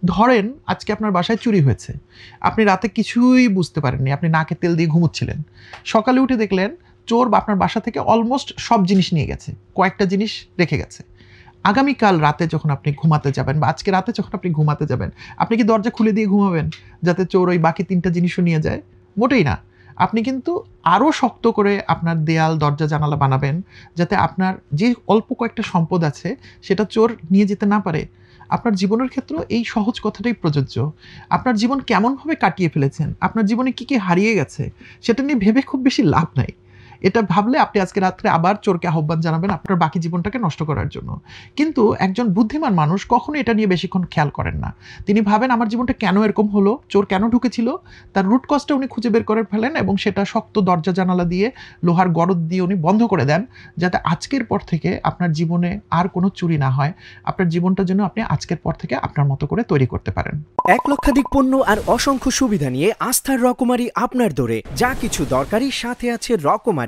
ধরেন আজকে আপনার বাসায় চুরি হয়েছে, আপনি রাতে কিছুই বুঝতে পারেননি, আপনি নাকে তেল দিয়ে ঘুমোচ্ছিলেন, সকালে উঠে দেখলেন চোর আপনার বাসা থেকে অলমোস্ট সব জিনিস নিয়ে গেছে, কয়েকটা জিনিস রেখে গেছে। আগামীকাল রাতে যখন আপনি ঘুমাতে যাবেন বা আজকে রাতে যখন আপনি ঘুমাতে যাবেন, আপনি কি দরজা খুলে দিয়ে ঘুমাবেন যাতে চোর ওই বাকি ৩টা জিনিসও নিয়ে যায়? মোটেই না। আপনি কিন্তু আরও শক্ত করে আপনার দেয়াল, দরজা, জানালা বানাবেন যাতে আপনার যে অল্প কয়েকটা সম্পদ আছে সেটা চোর নিয়ে যেতে না পারে। আপনার জীবনের ক্ষেত্রেও এই সহজ কথাটাই প্রযোজ্য। আপনার জীবন কেমনভাবে কাটিয়ে ফেলেছেন, আপনার জীবনে কী, কী হারিয়ে গেছে সেটা নিয়ে ভেবে খুব বেশি লাভ নাই। এটা ভাবলে আপনি আজকে রাত্রে আবার চোরকে আহ্বান জানাবেন আপনার বাকি জীবনটাকে নষ্ট করার জন্য। কিন্তু একজন বুদ্ধিমান মানুষ কখনোই এটা নিয়ে বেশিক্ষণ খেয়াল করেন না। তিনি ভাবেন আমার জীবনটা কেন এরকম হলো? চোর কেন ঢুকেছিল? তার রুট কজটা উনি খুঁজে বের করে ফেলেন এবং সেটা শক্ত দরজা জানালা দিয়ে, লোহার গরদ দিয়ে উনি বন্ধ করে দেন, যাতে আজকের পর থেকে আপনার জীবনে আর কোনো চুরি না হয়। আপনার জীবনটা যেন আপনি আজকের পর থেকে আপনার মতো করে তৈরি করতে পারেন। ১ লক্ষাধিক পণ্য আর অসংখ্য সুবিধা নিয়ে আস্থার রকমারি আপনার দরে। যা কিছু দরকারি সাথে আছে রকমারি।